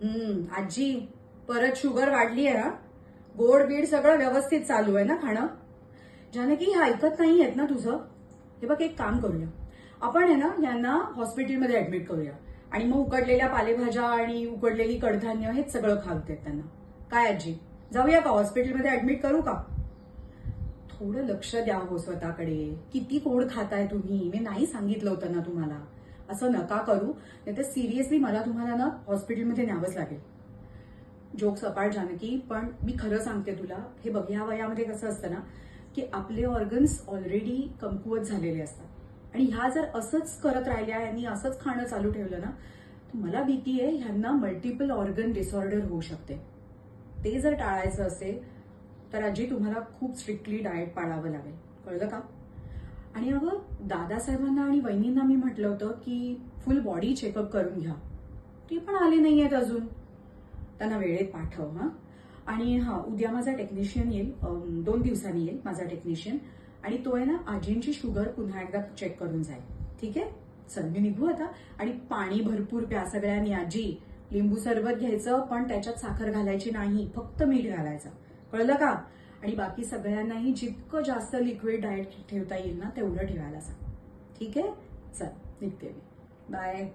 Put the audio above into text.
आजी, परत शुगर वाढली आहे ना? गोड बीड सगळं व्यवस्थित चालू आहे ना खाणं? जानकी, हे ऐकत नाही आहेत ना तुझं? हे बघ, एक काम करूया. आपण आहे ना यांना हॉस्पिटलमध्ये ऍडमिट करूया आणि मग उकडलेल्या पालेभाज्या आणि उकडलेली कडधान्य हेच सगळं खाऊ देत त्यांना. काय आजी, जाऊया का हॉस्पिटलमध्ये ऍडमिट करू का? थोडं लक्ष द्या हो स्वतःकडे. किती गोड खाताय तुम्ही? मी नाही सांगितलं होतं ना तुम्हाला? असं नका करू, नाही तर सिरियसली मला तुम्हाला ना हॉस्पिटलमध्ये न्यावंच लागेल. जोक्स अपार्ट जानकी, पण मी खरं सांगते तुला, हे बघ, ह्या वयामध्ये कसं असतं ना की आपले ऑर्गन्स ऑलरेडी कमकुवत झालेले असतात आणि ह्या जर असंच करत राहिल्या, यांनी असंच खाणं चालू ठेवलं ना, तर मला भीती आहे ह्यांना मल्टिपल ऑर्गन डिसऑर्डर होऊ शकते. ते जर टाळायचं असेल तर आजी तुम्हाला खूप स्ट्रिक्टली डाएट पाळावं लागेल, कळलं का? आणि अगं, दादासाहेबांना आणि वहिनींना मी म्हटलं होतं की फुल बॉडी चेकअप करून घ्या. ते पण आले नाहीयेत अजून. त्यांना वेळेत पाठव हा. आणि हा, उद्या माझा टेक्निशियन येईल, 2 दिवसांनी येईल माझा टेक्निशियन, आणि तो आहे ना आजींची शुगर पुन्हा एकदा चेक करून जाईल. ठीक आहे? चल, मी निघू आता. आणि पाणी भरपूर प्या सगळ्यांनी आजी. लिंबू सरबत घ्यायचं, पण त्याच्यात साखर घालायची नाही, फक्त मीठ घालायचं, कळलं का? आणि बाकी सगळ्यांनाही जितकं जास्त लिक्विड डाएट ठेवता येईल ना तेवढं ठेवायला सांग. ठीक आहे? चल, निघते मी. बाय.